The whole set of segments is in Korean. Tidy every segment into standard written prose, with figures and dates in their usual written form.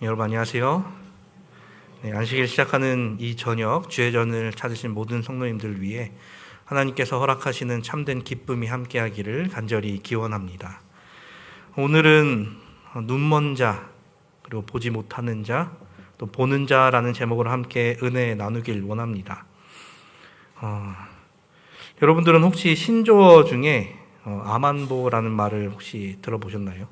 여러분 안녕하세요. 안식일 시작하는 이 저녁 주의전을 찾으신 모든 성도님들을 위해 하나님께서 허락하시는 참된 기쁨이 함께하기를 간절히 기원합니다. 오늘은 눈먼 자, 그리고 보지 못하는 자, 또 보는 자라는 제목으로 함께 은혜 나누길 원합니다. 여러분들은 혹시 신조어 중에 아만보라는 말을 혹시 들어보셨나요?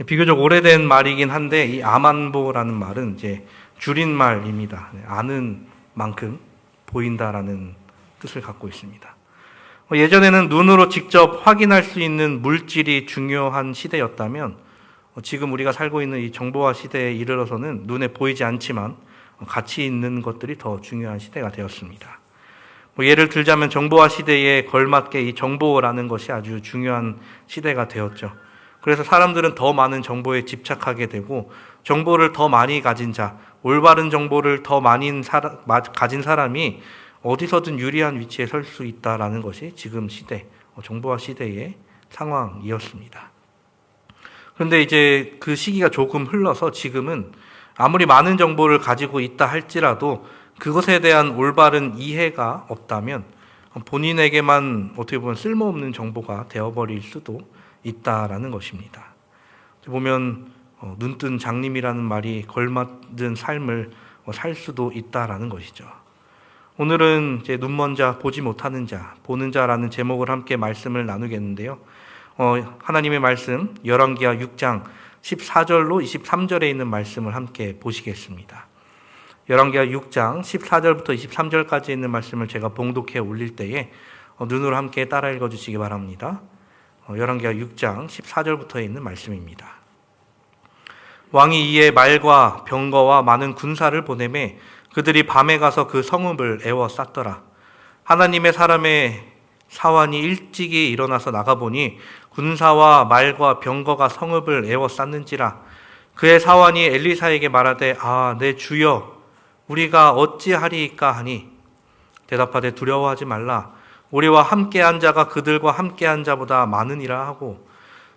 비교적 오래된 말이긴 한데 이 아만보라는 말은 이제 줄임말입니다. 아는 만큼 보인다라는 뜻을 갖고 있습니다. 예전에는 눈으로 직접 확인할 수 있는 물질이 중요한 시대였다면 지금 우리가 살고 있는 이 정보화 시대에 이르러서는 눈에 보이지 않지만 가치 있는 것들이 더 중요한 시대가 되었습니다. 예를 들자면 정보화 시대에 걸맞게 이 정보라는 것이 아주 중요한 시대가 되었죠. 그래서 사람들은 더 많은 정보에 집착하게 되고 정보를 더 많이 가진 자, 올바른 정보를 더 많이 가진 사람이 어디서든 유리한 위치에 설 수 있다라는 것이 지금 시대, 정보화 시대의 상황이었습니다. 그런데 이제 그 시기가 조금 흘러서 지금은 아무리 많은 정보를 가지고 있다 할지라도 그것에 대한 올바른 이해가 없다면 본인에게만 어떻게 보면 쓸모없는 정보가 되어버릴 수도 있다라는 것입니다. 보면 눈뜬 장님이라는 말이 걸맞는 삶을 살 수도 있다라는 것이죠. 오늘은 이제 눈먼 자, 보지 못하는 자, 보는 자라는 제목을 함께 말씀을 나누겠는데요. 하나님의 말씀 열왕기하 6장 14절로 23절에 있는 말씀을 함께 보시겠습니다. 열왕기하 6장 14절부터 23절까지 있는 말씀을 제가 봉독해 올릴 때에 눈으로 함께 따라 읽어주시기 바랍니다. 열왕기하 6장 14절부터 있는 말씀입니다. 왕이 이에 말과 병거와 많은 군사를 보내매 그들이 밤에 가서 그 성읍을 에워쌌더라. 하나님의 사람의 사환이 일찍이 일어나서 나가보니 군사와 말과 병거가 성읍을 에워쌌는지라. 그의 사환이 엘리사에게 말하되 내 주여 우리가 어찌하리이까 하니 대답하되 두려워하지 말라. 우리와 함께한 자가 그들과 함께한 자보다 많으니라 하고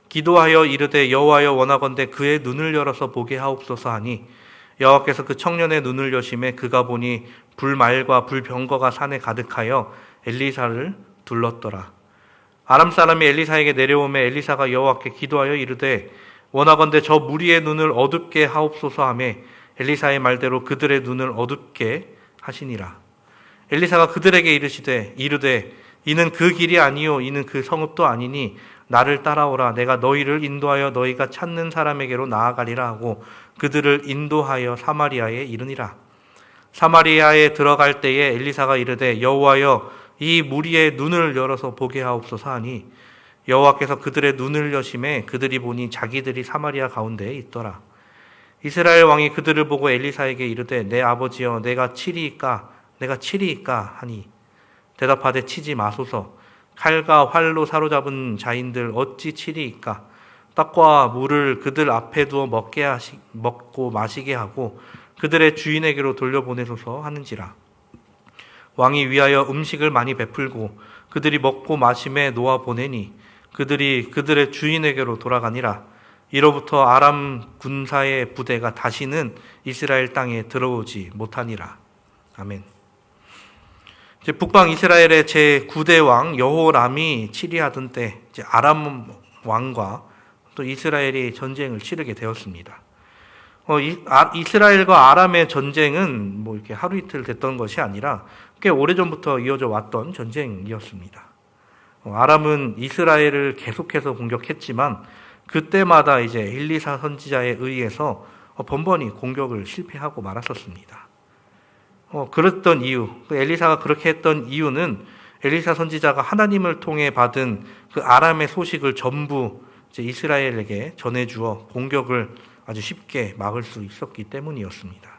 기도하여 이르되 여호와여 원하건대 그의 눈을 열어서 보게 하옵소서 하니 여호와께서 그 청년의 눈을 여심해 그가 보니 불말과 불병거가 산에 가득하여 엘리사를 둘렀더라. 아람 사람이 엘리사에게 내려오매 엘리사가 여호와께 기도하여 이르되 원하건대 저 무리의 눈을 어둡게 하옵소서 하매 엘리사의 말대로 그들의 눈을 어둡게 하시니라. 엘리사가 그들에게 이르되 이는 그 길이 아니요 이는 그 성읍도 아니니 나를 따라오라. 내가 너희를 인도하여 너희가 찾는 사람에게로 나아가리라 하고 그들을 인도하여 사마리아에 이르니라. 사마리아에 들어갈 때에 엘리사가 이르되 여호와여 이 무리의 눈을 열어서 보게 하옵소서 하니 여호와께서 그들의 눈을 여심해 그들이 보니 자기들이 사마리아 가운데에 있더라. 이스라엘 왕이 그들을 보고 엘리사에게 이르되 내 아버지여 내가 치리이까 하니 대답하되 치지 마소서. 칼과 활로 사로잡은 자인들 어찌 치리이까. 떡과 물을 그들 앞에 두어 먹고 마시게 하고 그들의 주인에게로 돌려보내소서 하는지라. 왕이 위하여 음식을 많이 베풀고 그들이 먹고 마심에 놓아 보내니 그들이 그들의 주인에게로 돌아가니라. 이로부터 아람 군사의 부대가 다시는 이스라엘 땅에 들어오지 못하니라. 아멘. 북방 이스라엘의 제9대 왕 여호람이 치리하던 때 아람 왕과 또 이스라엘이 전쟁을 치르게 되었습니다. 이스라엘과 아람의 전쟁은 이렇게 하루 이틀 됐던 것이 아니라 꽤 오래전부터 이어져 왔던 전쟁이었습니다. 아람은 이스라엘을 계속해서 공격했지만 그때마다 이제 엘리사 선지자에 의해서 번번이 공격을 실패하고 말았었습니다. 그랬던 이유, 엘리사가 그렇게 했던 이유는 엘리사 선지자가 하나님을 통해 받은 그 아람의 소식을 전부 이제 이스라엘에게 전해주어 공격을 아주 쉽게 막을 수 있었기 때문이었습니다.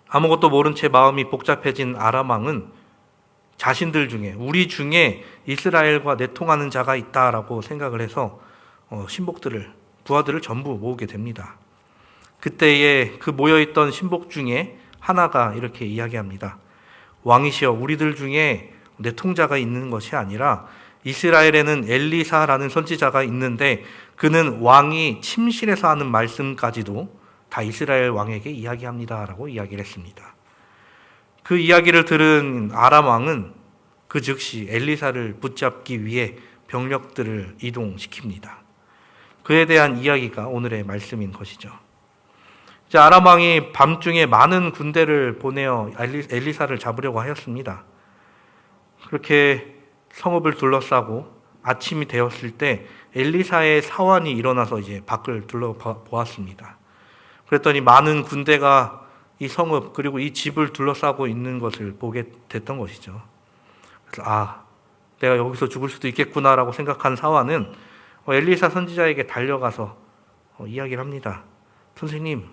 아무것도 모른 채 마음이 복잡해진 아람 왕은 자신들 중에 우리 중에 이스라엘과 내통하는 자가 있다라고 생각을 해서 부하들을 전부 모으게 됩니다. 그때에 그 모여있던 신복 중에 하나가 이렇게 이야기합니다. 왕이시여 우리들 중에 내통자가 있는 것이 아니라 이스라엘에는 엘리사라는 선지자가 있는데 그는 왕이 침실에서 하는 말씀까지도 다 이스라엘 왕에게 이야기합니다라고 이야기를 했습니다. 그 이야기를 들은 아람 왕은 그 즉시 엘리사를 붙잡기 위해 병력들을 이동시킵니다. 그에 대한 이야기가 오늘의 말씀인 것이죠. 아람 왕이 밤중에 많은 군대를 보내어 엘리사를 잡으려고 하였습니다. 그렇게 성읍을 둘러싸고 아침이 되었을 때 엘리사의 사환이 일어나서 이제 밖을 둘러보았습니다. 그랬더니 많은 군대가 이 성읍 그리고 이 집을 둘러싸고 있는 것을 보게 됐던 것이죠. 그래서 내가 여기서 죽을 수도 있겠구나라고 생각한 사환은 엘리사 선지자에게 달려가서 이야기를 합니다. 선생님,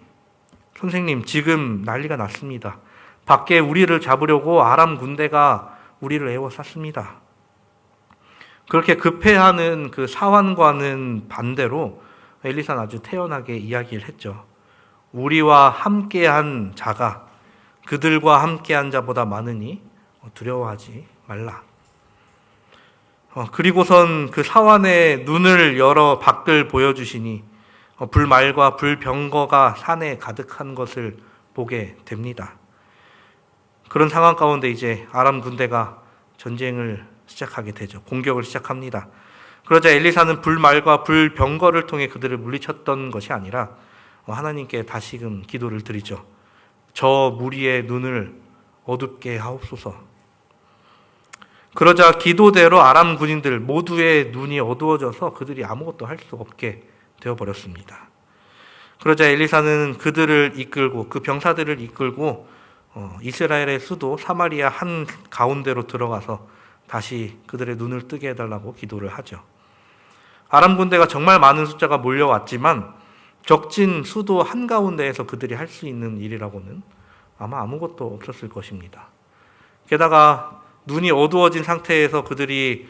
지금 난리가 났습니다. 밖에 우리를 잡으려고 아람 군대가 우리를 에워쌌습니다. 그렇게 급해하는 그 사환과는 반대로 엘리사는 아주 태연하게 이야기를 했죠. 우리와 함께한 자가 그들과 함께한 자보다 많으니 두려워하지 말라. 그리고선 그 사환의 눈을 열어 밖을 보여주시니 불말과 불병거가 산에 가득한 것을 보게 됩니다. 그런 상황 가운데 이제 아람 군대가 전쟁을 시작하게 되죠. 공격을 시작합니다. 그러자 엘리사는 불말과 불병거를 통해 그들을 물리쳤던 것이 아니라 하나님께 다시금 기도를 드리죠. 저 무리의 눈을 어둡게 하옵소서. 그러자 기도대로 아람 군인들 모두의 눈이 어두워져서 그들이 아무것도 할 수 없게 되어버렸습니다. 그러자 엘리사는 그들을 이끌고 그 병사들을 이끌고 이스라엘의 수도 사마리아 한 가운데로 들어가서 다시 그들의 눈을 뜨게 해달라고 기도를 하죠. 아람 군대가 정말 많은 숫자가 몰려왔지만 적진 수도 한가운데에서 그들이 할 수 있는 일이라고는 아마 아무것도 없었을 것입니다. 게다가 눈이 어두워진 상태에서 그들이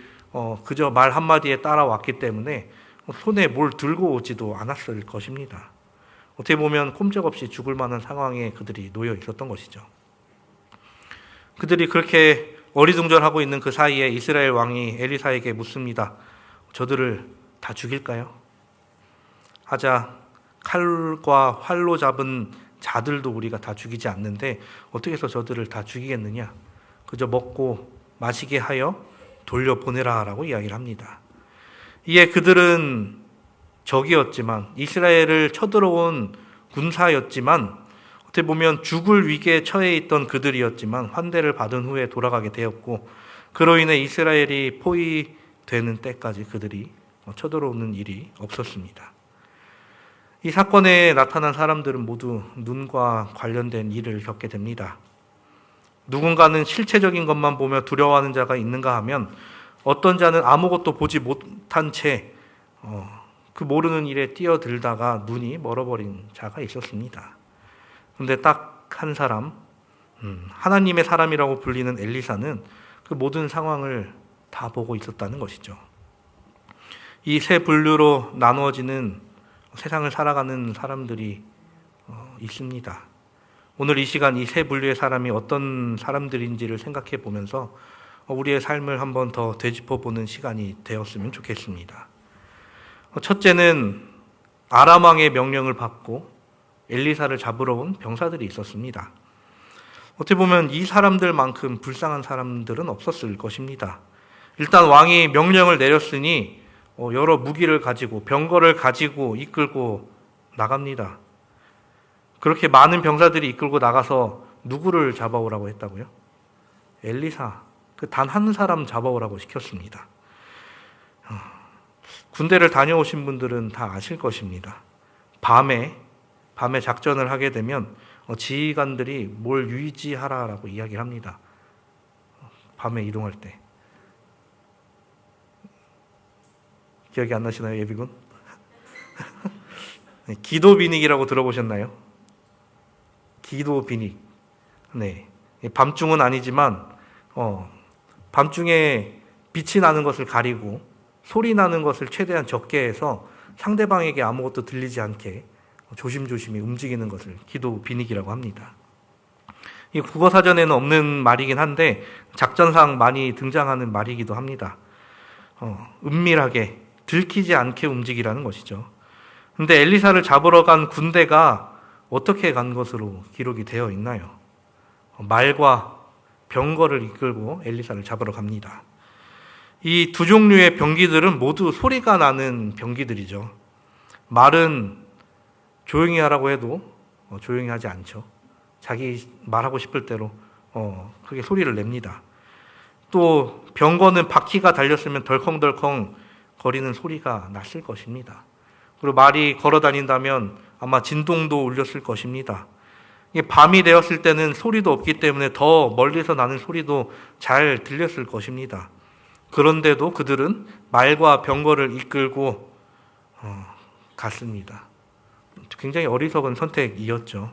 그저 말 한마디에 따라왔기 때문에 손에 뭘 들고 오지도 않았을 것입니다. 어떻게 보면 꼼짝없이 죽을 만한 상황에 그들이 놓여 있었던 것이죠. 그들이 그렇게 어리둥절하고 있는 그 사이에 이스라엘 왕이 엘리사에게 묻습니다. 저들을 다 죽일까요? 하자 칼과 활로 잡은 자들도 우리가 다 죽이지 않는데 어떻게 해서 저들을 다 죽이겠느냐? 그저 먹고 마시게 하여 돌려보내라 라고 이야기를 합니다. 이에 그들은 적이었지만 이스라엘을 쳐들어온 군사였지만 어떻게 보면 죽을 위기에 처해 있던 그들이었지만 환대를 받은 후에 돌아가게 되었고 그로 인해 이스라엘이 포위되는 때까지 그들이 쳐들어오는 일이 없었습니다. 이 사건에 나타난 사람들은 모두 눈과 관련된 일을 겪게 됩니다. 누군가는 실체적인 것만 보며 두려워하는 자가 있는가 하면 어떤 자는 아무것도 보지 못한 채 그 모르는 일에 뛰어들다가 눈이 멀어버린 자가 있었습니다. 그런데 딱 한 사람, 하나님의 사람이라고 불리는 엘리사는 그 모든 상황을 다 보고 있었다는 것이죠. 이 세 분류로 나누어지는 세상을 살아가는 사람들이 있습니다. 오늘 이 시간 이 세 분류의 사람이 어떤 사람들인지를 생각해 보면서 우리의 삶을 한번 더 되짚어 보는 시간이 되었으면 좋겠습니다. 첫째는 아람 왕의 명령을 받고 엘리사를 잡으러 온 병사들이 있었습니다. 어떻게 보면 이 사람들만큼 불쌍한 사람들은 없었을 것입니다. 일단 왕이 명령을 내렸으니 여러 무기를 가지고 병거를 가지고 이끌고 나갑니다. 그렇게 많은 병사들이 이끌고 나가서 누구를 잡아오라고 했다고요? 엘리사, 그 단 한 사람 잡아오라고 시켰습니다. 군대를 다녀오신 분들은 다 아실 것입니다. 밤에 작전을 하게 되면 지휘관들이 뭘 유지하라라고 이야기를 합니다. 밤에 이동할 때. 기억이 안 나시나요, 예비군? 기도 비닉이라고 들어보셨나요? 기도 비닉. 네. 밤중은 아니지만 밤중에 빛이 나는 것을 가리고 소리 나는 것을 최대한 적게 해서 상대방에게 아무것도 들리지 않게 조심조심히 움직이는 것을 기도 비닉이라고 합니다. 이 국어사전에는 없는 말이긴 한데 작전상 많이 등장하는 말이기도 합니다. 은밀하게 들키지 않게 움직이라는 것이죠. 근데 엘리사를 잡으러 간 군대가 어떻게 간 것으로 기록이 되어 있나요? 말과 병거를 이끌고 엘리사를 잡으러 갑니다. 이 두 종류의 병기들은 모두 소리가 나는 병기들이죠. 말은 조용히 하라고 해도 조용히 하지 않죠. 자기 말하고 싶을 대로 그게 소리를 냅니다. 또 병거는 바퀴가 달렸으면 덜컹덜컹 거리는 소리가 났을 것입니다. 그리고 말이 걸어 다닌다면 아마 진동도 울렸을 것입니다. 밤이 되었을 때는 소리도 없기 때문에 더 멀리서 나는 소리도 잘 들렸을 것입니다. 그런데도 그들은 말과 병거를 이끌고 갔습니다. 굉장히 어리석은 선택이었죠.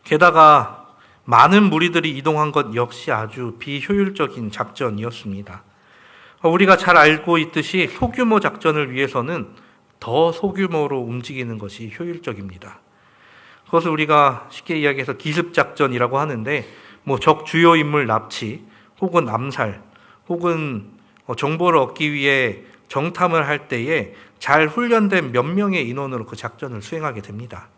게다가 많은 무리들이 이동한 것 역시 아주 비효율적인 작전이었습니다. 우리가 잘 알고 있듯이 소규모 작전을 위해서는 더 소규모로 움직이는 것이 효율적입니다. 그것을 우리가 쉽게 이야기해서 기습작전이라고 하는데, 적 주요 인물 납치, 혹은 암살, 혹은 정보를 얻기 위해 정탐을 할 때에 잘 훈련된 몇 명의 인원으로 그 작전을 수행하게 됩니다.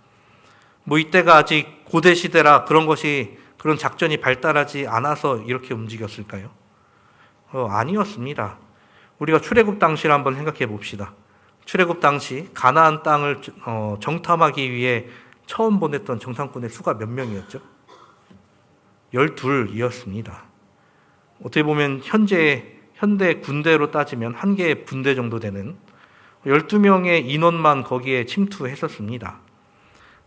이때가 아직 고대 시대라 그런 작전이 발달하지 않아서 이렇게 움직였을까요? 아니었습니다. 우리가 출애굽 당시를 한번 생각해 봅시다. 출애굽 당시 가나안 땅을 정탐하기 위해 처음 보냈던 정탐꾼의 수가 몇 명이었죠? 12이었습니다. 어떻게 보면 현대 군대로 따지면 한 개의 분대 정도 되는 12명의 인원만 거기에 침투했었습니다.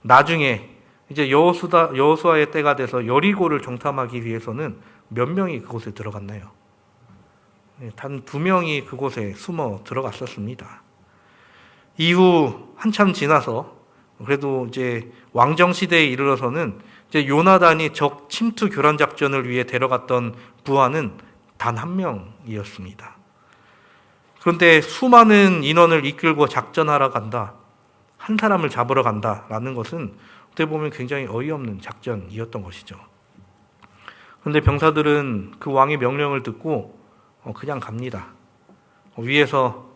나중에 이제 여호수아의 때가 돼서 여리고를 정탐하기 위해서는 몇 명이 그곳에 들어갔나요? 단 2명이 그곳에 숨어 들어갔었습니다. 이후 한참 지나서 그래도 이제 왕정 시대에 이르러서는 이제 요나단이 적 침투 교란 작전을 위해 데려갔던 부하는 단 1명이었습니다. 그런데 수많은 인원을 이끌고 작전하러 간다, 한 사람을 잡으러 간다라는 것은 어떻게 보면 굉장히 어이없는 작전이었던 것이죠. 그런데 병사들은 그 왕의 명령을 듣고 그냥 갑니다. 위에서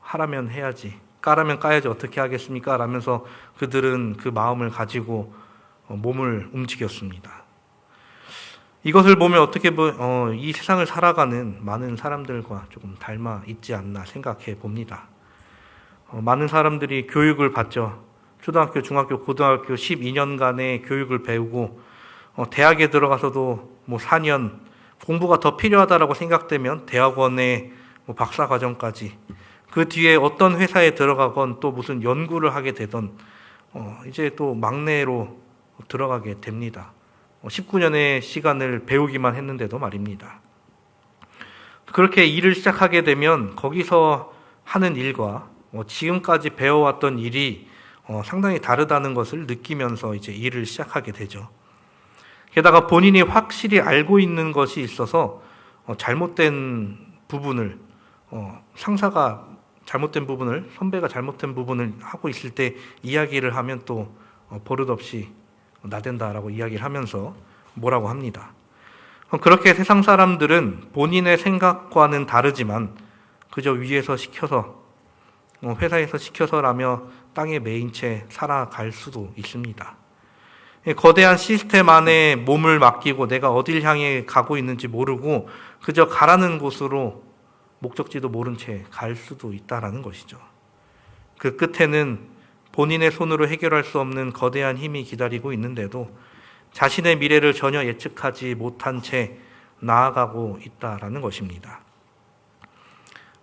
하라면 해야지, 까라면 까야지 어떻게 하겠습니까? 라면서 그들은 그 마음을 가지고 몸을 움직였습니다. 이것을 보면 어떻게 이 세상을 살아가는 많은 사람들과 조금 닮아 있지 않나 생각해 봅니다. 많은 사람들이 교육을 받죠. 초등학교, 중학교, 고등학교 12년간의 교육을 배우고 대학에 들어가서도 4년 공부가 더 필요하다라고 생각되면 대학원의 박사과정까지, 그 뒤에 어떤 회사에 들어가건 또 무슨 연구를 하게 되던 이제 또 막내로 들어가게 됩니다. 19년의 시간을 배우기만 했는데도 말입니다. 그렇게 일을 시작하게 되면 거기서 하는 일과 지금까지 배워왔던 일이 상당히 다르다는 것을 느끼면서 이제 일을 시작하게 되죠. 게다가 본인이 확실히 알고 있는 것이 있어서 잘못된 부분을 상사가 잘못된 부분을, 선배가 잘못된 부분을 하고 있을 때 이야기를 하면 또 버릇없이 나댄다라고 이야기를 하면서 뭐라고 합니다. 그렇게 세상 사람들은 본인의 생각과는 다르지만 그저 위에서 시켜서, 회사에서 시켜서라며 땅에 매인 채 살아갈 수도 있습니다. 거대한 시스템 안에 몸을 맡기고 내가 어딜 향해 가고 있는지 모르고 그저 가라는 곳으로 목적지도 모른 채 갈 수도 있다라는 것이죠. 그 끝에는 본인의 손으로 해결할 수 없는 거대한 힘이 기다리고 있는데도 자신의 미래를 전혀 예측하지 못한 채 나아가고 있다라는 것입니다.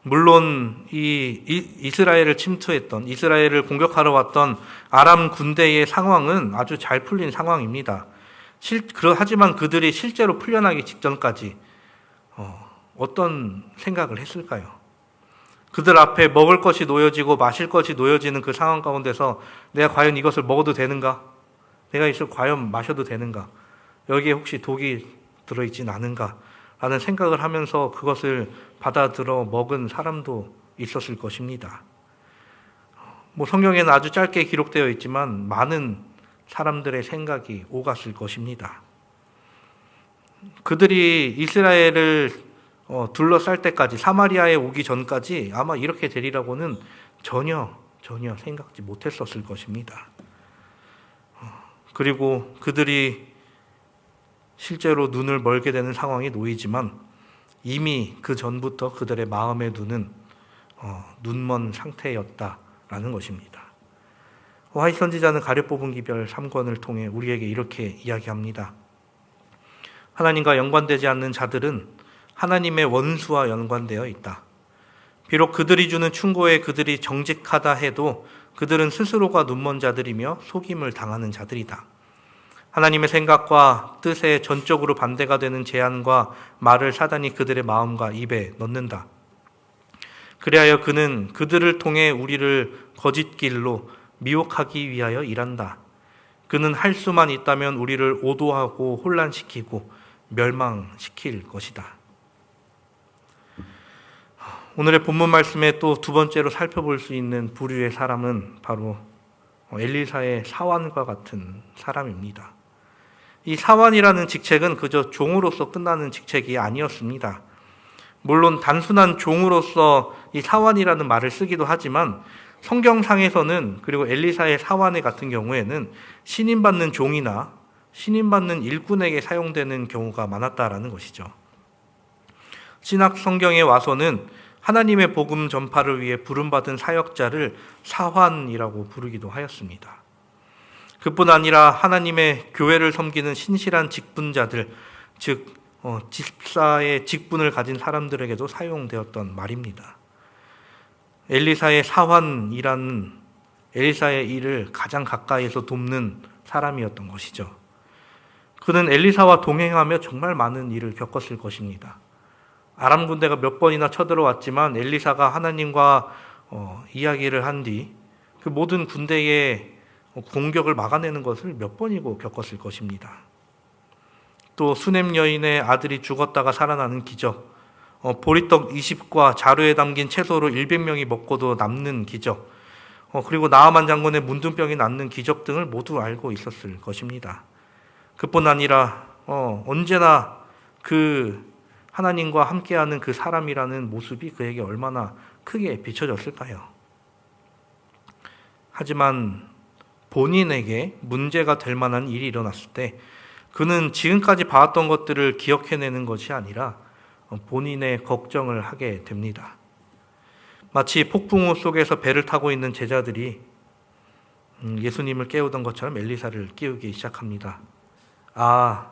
물론 이스라엘을 침투했던, 이스라엘을 공격하러 왔던 아람 군대의 상황은 아주 잘 풀린 상황입니다. 하지만 그들이 실제로 풀려나기 직전까지 어떤 생각을 했을까요? 그들 앞에 먹을 것이 놓여지고 마실 것이 놓여지는 그 상황 가운데서 내가 과연 이것을 먹어도 되는가? 내가 이것을 과연 마셔도 되는가? 여기에 혹시 독이 들어있진 않은가? 라는 생각을 하면서 그것을 받아들여 먹은 사람도 있었을 것입니다. 성경에는 아주 짧게 기록되어 있지만 많은 사람들의 생각이 오갔을 것입니다. 그들이 이스라엘을 둘러쌀 때까지, 사마리아에 오기 전까지 아마 이렇게 되리라고는 전혀 생각지 못했었을 것입니다. 그리고 그들이 실제로 눈을 멀게 되는 상황에 놓이지만 이미 그 전부터 그들의 마음의 눈은 눈먼 상태였다라는 것입니다. 오하이 선지자는 가룟 뽑은 기별 3권을 통해 우리에게 이렇게 이야기합니다. 하나님과 연관되지 않는 자들은 하나님의 원수와 연관되어 있다. 비록 그들이 주는 충고에 그들이 정직하다 해도 그들은 스스로가 눈먼 자들이며 속임을 당하는 자들이다. 하나님의 생각과 뜻에 전적으로 반대가 되는 제안과 말을 사단이 그들의 마음과 입에 넣는다. 그리하여 그는 그들을 통해 우리를 거짓 길로 미혹하기 위하여 일한다. 그는 할 수만 있다면 우리를 오도하고 혼란시키고 멸망시킬 것이다. 오늘의 본문 말씀에 또 두 번째로 살펴볼 수 있는 부류의 사람은 바로 엘리사의 사환과 같은 사람입니다. 이 사환이라는 직책은 그저 종으로서 끝나는 직책이 아니었습니다. 물론 단순한 종으로서 이 사환이라는 말을 쓰기도 하지만 성경상에서는, 그리고 엘리사의 사환의 같은 경우에는 신임받는 종이나 신임받는 일꾼에게 사용되는 경우가 많았다라는 것이죠. 신약 성경에 와서는 하나님의 복음 전파를 위해 부름받은 사역자를 사환이라고 부르기도 하였습니다. 그뿐 아니라 하나님의 교회를 섬기는 신실한 직분자들, 즉 집사의 직분을 가진 사람들에게도 사용되었던 말입니다. 엘리사의 사환이라는 엘리사의 일을 가장 가까이에서 돕는 사람이었던 것이죠. 그는 엘리사와 동행하며 정말 많은 일을 겪었을 것입니다. 아람 군대가 몇 번이나 쳐들어왔지만 엘리사가 하나님과 이야기를 한 뒤 그 모든 군대의 공격을 막아내는 것을 몇 번이고 겪었을 것입니다. 또 수넴 여인의 아들이 죽었다가 살아나는 기적, 보리떡 20과 자루에 담긴 채소로 100명이 먹고도 남는 기적, 그리고 나아만 장군의 문둥병이 낫는 기적 등을 모두 알고 있었을 것입니다. 그뿐 아니라 언제나 그 하나님과 함께하는 그 사람이라는 모습이 그에게 얼마나 크게 비춰졌을까요? 하지만 본인에게 문제가 될 만한 일이 일어났을 때 그는 지금까지 봐왔던 것들을 기억해내는 것이 아니라 본인의 걱정을 하게 됩니다. 마치 폭풍우 속에서 배를 타고 있는 제자들이 예수님을 깨우던 것처럼 엘리사를 깨우기 시작합니다. 아,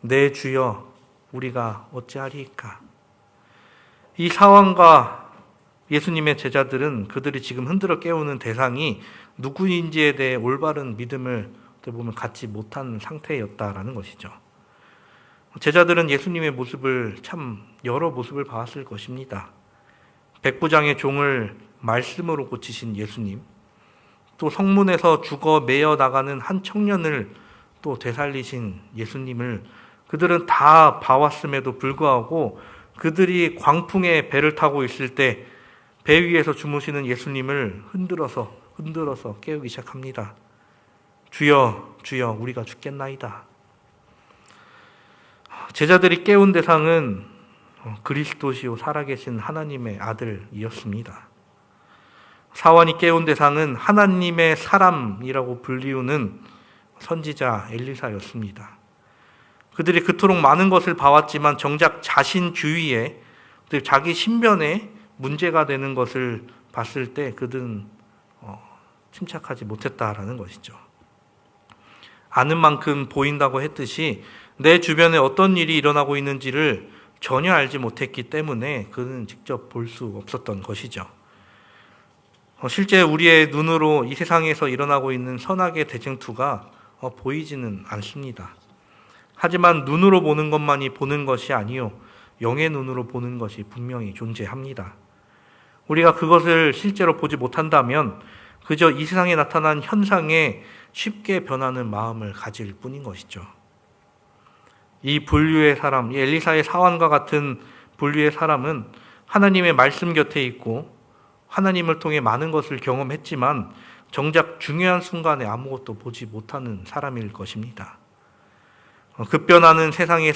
내 주여, 우리가 어찌하리이까? 이 사환과 예수님의 제자들은 그들이 지금 흔들어 깨우는 대상이 누구인지에 대해 올바른 믿음을 보면 갖지 못한 상태였다라는 것이죠. 제자들은 예수님의 모습을 참 여러 모습을 봤을 것입니다. 백부장의 종을 말씀으로 고치신 예수님, 또 성문에서 죽어 매여 나가는 한 청년을 또 되살리신 예수님을 그들은 다 봐왔음에도 불구하고 그들이 광풍에 배를 타고 있을 때 배 위에서 주무시는 예수님을 흔들어서 깨우기 시작합니다. 주여, 주여, 우리가 죽겠나이다. 제자들이 깨운 대상은 그리스도시요 살아계신 하나님의 아들이었습니다. 사환이 깨운 대상은 하나님의 사람이라고 불리우는 선지자 엘리사였습니다. 그들이 그토록 많은 것을 봐왔지만 정작 자신 주위에, 자기 신변에 문제가 되는 것을 봤을 때 그들은 침착하지 못했다라는 것이죠. 아는 만큼 보인다고 했듯이 내 주변에 어떤 일이 일어나고 있는지를 전혀 알지 못했기 때문에 그는 직접 볼 수 없었던 것이죠. 실제 우리의 눈으로 이 세상에서 일어나고 있는 선악의 대쟁투가 보이지는 않습니다. 하지만 눈으로 보는 것만이 보는 것이 아니요 영의 눈으로 보는 것이 분명히 존재합니다. 우리가 그것을 실제로 보지 못한다면 그저 이 세상에 나타난 현상에 쉽게 변하는 마음을 가질 뿐인 것이죠. 이 분류의 사람, 이 엘리사의 사환과 같은 분류의 사람은 하나님의 말씀 곁에 있고 하나님을 통해 많은 것을 경험했지만 정작 중요한 순간에 아무것도 보지 못하는 사람일 것입니다. 급변하는 세상의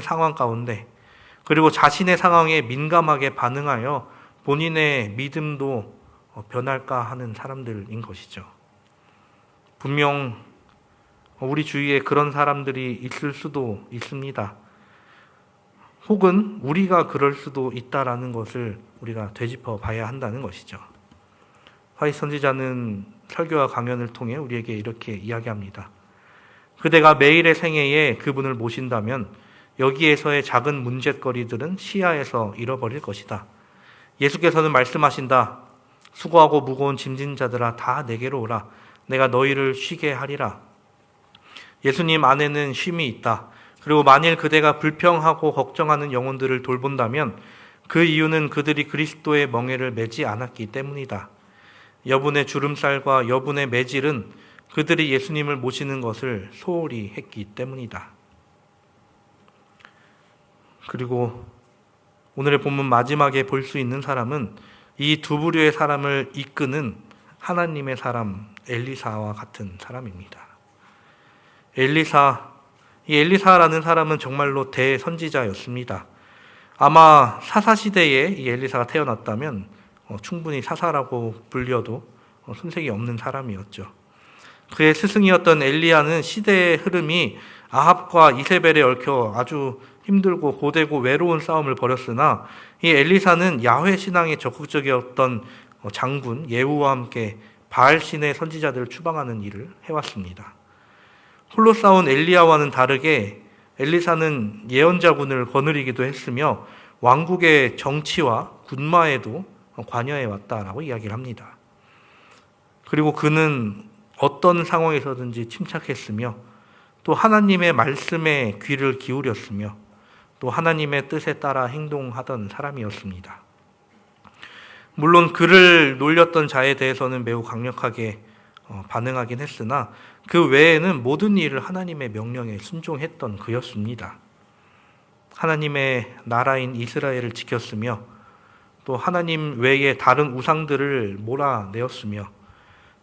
상황 가운데 그리고 자신의 상황에 민감하게 반응하여 본인의 믿음도 변할까 하는 사람들인 것이죠. 분명 우리 주위에 그런 사람들이 있을 수도 있습니다. 혹은 우리가 그럴 수도 있다라는 것을 우리가 되짚어 봐야 한다는 것이죠. 화이트 선지자는 설교와 강연을 통해 우리에게 이렇게 이야기합니다. 그대가 매일의 생애에 그분을 모신다면 여기에서의 작은 문제거리들은 시야에서 잃어버릴 것이다. 예수께서는 말씀하신다. 수고하고 무거운 짐진 자들아 다 내게로 오라. 내가 너희를 쉬게 하리라. 예수님 안에는 쉼이 있다. 그리고 만일 그대가 불평하고 걱정하는 영혼들을 돌본다면 그 이유는 그들이 그리스도의 멍에를 매지 않았기 때문이다. 여분의 주름살과 여분의 매질은 그들이 예수님을 모시는 것을 소홀히 했기 때문이다. 그리고 오늘의 본문 마지막에 볼 수 있는 사람은 이 두 부류의 사람을 이끄는 하나님의 사람 엘리사와 같은 사람입니다. 이 엘리사라는 사람은 정말로 대선지자였습니다. 아마 사사시대에 이 엘리사가 태어났다면 충분히 사사라고 불려도 손색이 없는 사람이었죠. 그의 스승이었던 엘리야는 시대의 흐름이 아합과 이세벨에 얽혀 아주 힘들고 고되고 외로운 싸움을 벌였으나 이 엘리사는 야훼 신앙에 적극적이었던 장군 예후와 함께 바알 신의 선지자들을 추방하는 일을 해왔습니다. 홀로 싸운 엘리야와는 다르게 엘리사는 예언자군을 거느리기도 했으며 왕국의 정치와 군마에도 관여해 왔다라고 이야기를 합니다. 그리고 그는 어떤 상황에서든지 침착했으며 또 하나님의 말씀에 귀를 기울였으며 또 하나님의 뜻에 따라 행동하던 사람이었습니다. 물론 그를 놀렸던 자에 대해서는 매우 강력하게 반응하긴 했으나 그 외에는 모든 일을 하나님의 명령에 순종했던 그였습니다. 하나님의 나라인 이스라엘을 지켰으며 또 하나님 외에 다른 우상들을 몰아내었으며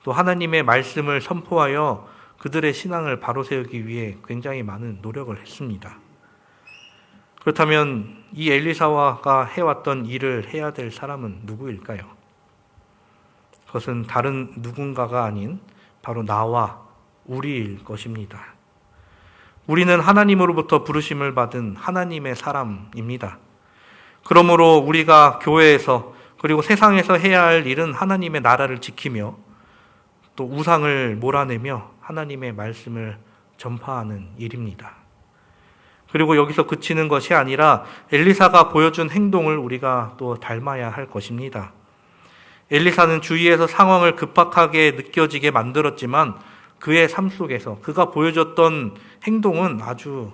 또 하나님의 말씀을 선포하여 그들의 신앙을 바로 세우기 위해 굉장히 많은 노력을 했습니다. 그렇다면 이 엘리사가 해왔던 일을 해야 될 사람은 누구일까요? 그것은 다른 누군가가 아닌 바로 나와 우리일 것입니다. 우리는 하나님으로부터 부르심을 받은 하나님의 사람입니다. 그러므로 우리가 교회에서 그리고 세상에서 해야 할 일은 하나님의 나라를 지키며 또 우상을 몰아내며 하나님의 말씀을 전파하는 일입니다. 그리고 여기서 그치는 것이 아니라 엘리사가 보여준 행동을 우리가 또 닮아야 할 것입니다. 엘리사는 주위에서 상황을 급박하게 느껴지게 만들었지만 그의 삶 속에서 그가 보여줬던 행동은 아주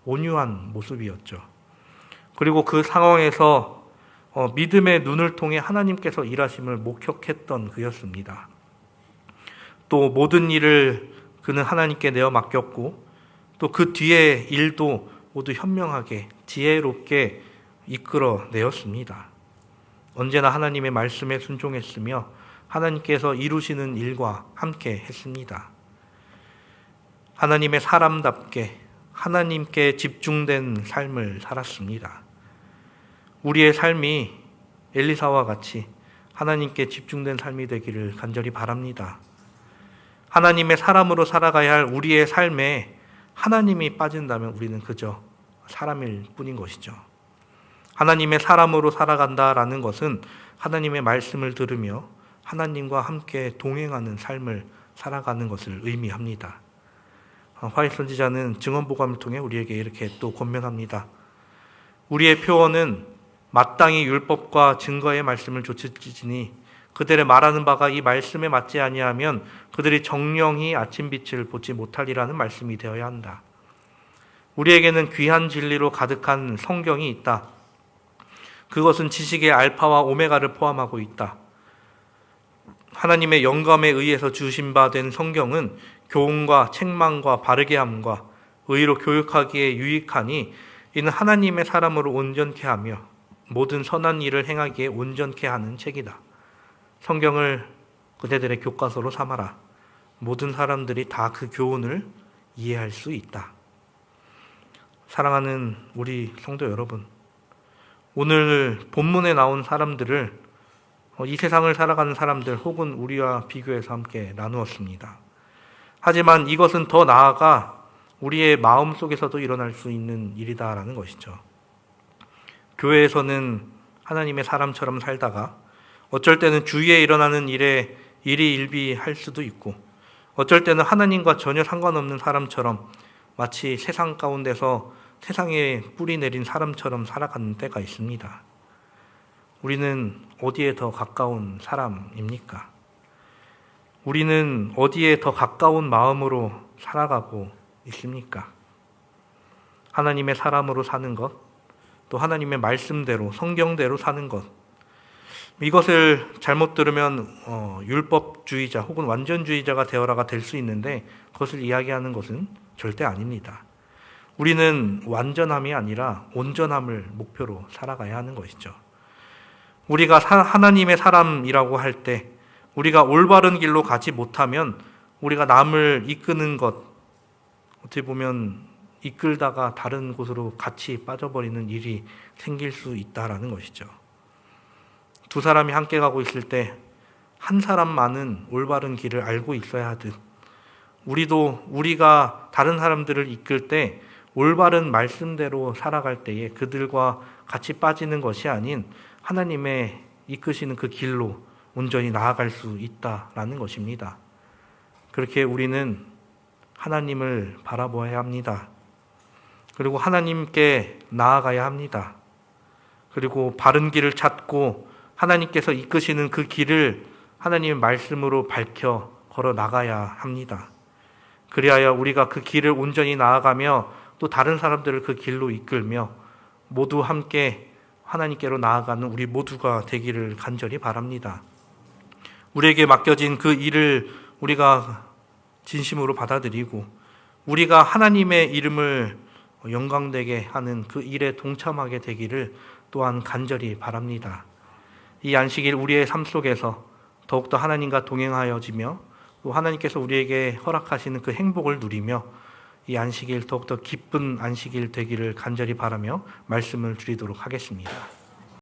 온유한 모습이었죠. 그리고 그 상황에서 믿음의 눈을 통해 하나님께서 일하심을 목격했던 그였습니다. 또 모든 일을 그는 하나님께 내어 맡겼고 또 그 뒤에 일도 모두 현명하게 지혜롭게 이끌어내었습니다. 언제나 하나님의 말씀에 순종했으며 하나님께서 이루시는 일과 함께 했습니다. 하나님의 사람답게 하나님께 집중된 삶을 살았습니다. 우리의 삶이 엘리사와 같이 하나님께 집중된 삶이 되기를 간절히 바랍니다. 하나님의 사람으로 살아가야 할 우리의 삶에 하나님이 빠진다면 우리는 그저 사람일 뿐인 것이죠. 하나님의 사람으로 살아간다라는 것은 하나님의 말씀을 들으며 하나님과 함께 동행하는 삶을 살아가는 것을 의미합니다. 화이트 선지자는 증언보감을 통해 우리에게 이렇게 또 권면합니다. 우리의 표어는 마땅히 율법과 증거의 말씀을 좇을지니 그들의 말하는 바가 이 말씀에 맞지 아니하면 그들이 정령이 아침빛을 보지 못하리라는 말씀이 되어야 한다. 우리에게는 귀한 진리로 가득한 성경이 있다. 그것은 지식의 알파와 오메가를 포함하고 있다. 하나님의 영감에 의해서 주신 바 된 성경은 교훈과 책망과 바르게 함과 의로 교육하기에 유익하니 이는 하나님의 사람으로 온전케 하며 모든 선한 일을 행하기에 온전케 하는 책이다. 성경을 그대들의 교과서로 삼아라. 모든 사람들이 다 그 교훈을 이해할 수 있다. 사랑하는 우리 성도 여러분, 오늘 본문에 나온 사람들을 이 세상을 살아가는 사람들 혹은 우리와 비교해서 함께 나누었습니다. 하지만 이것은 더 나아가 우리의 마음 속에서도 일어날 수 있는 일이다라는 것이죠. 교회에서는 하나님의 사람처럼 살다가 어쩔 때는 주위에 일어나는 일에 일희일비할 수도 있고 어쩔 때는 하나님과 전혀 상관없는 사람처럼 마치 세상 가운데서 세상에 뿌리 내린 사람처럼 살아가는 때가 있습니다. 우리는 어디에 더 가까운 사람입니까? 우리는 어디에 더 가까운 마음으로 살아가고 있습니까? 하나님의 사람으로 사는 것, 또 하나님의 말씀대로, 성경대로 사는 것, 이것을 잘못 들으면 율법주의자 혹은 완전주의자가 되어라가 될 수 있는데 그것을 이야기하는 것은 절대 아닙니다. 우리는 완전함이 아니라 온전함을 목표로 살아가야 하는 것이죠. 우리가 하나님의 사람이라고 할 때 우리가 올바른 길로 가지 못하면 우리가 남을 이끄는 것, 어떻게 보면 이끌다가 다른 곳으로 같이 빠져버리는 일이 생길 수 있다라는 것이죠. 두 사람이 함께 가고 있을 때 한 사람만은 올바른 길을 알고 있어야 하듯 우리도 우리가 다른 사람들을 이끌 때 올바른 말씀대로 살아갈 때에 그들과 같이 빠지는 것이 아닌 하나님의 이끄시는 그 길로 온전히 나아갈 수 있다라는 것입니다. 그렇게 우리는 하나님을 바라보아야 합니다. 그리고 하나님께 나아가야 합니다. 그리고 바른 길을 찾고 하나님께서 이끄시는 그 길을 하나님의 말씀으로 밝혀 걸어 나가야 합니다. 그리하여 우리가 그 길을 온전히 나아가며 또 다른 사람들을 그 길로 이끌며 모두 함께 하나님께로 나아가는 우리 모두가 되기를 간절히 바랍니다. 우리에게 맡겨진 그 일을 우리가 진심으로 받아들이고 우리가 하나님의 이름을 영광되게 하는 그 일에 동참하게 되기를 또한 간절히 바랍니다. 이 안식일 우리의 삶 속에서 더욱더 하나님과 동행하여지며 또 하나님께서 우리에게 허락하시는 그 행복을 누리며 이 안식일 더욱더 기쁜 안식일 되기를 간절히 바라며 말씀을 드리도록 하겠습니다.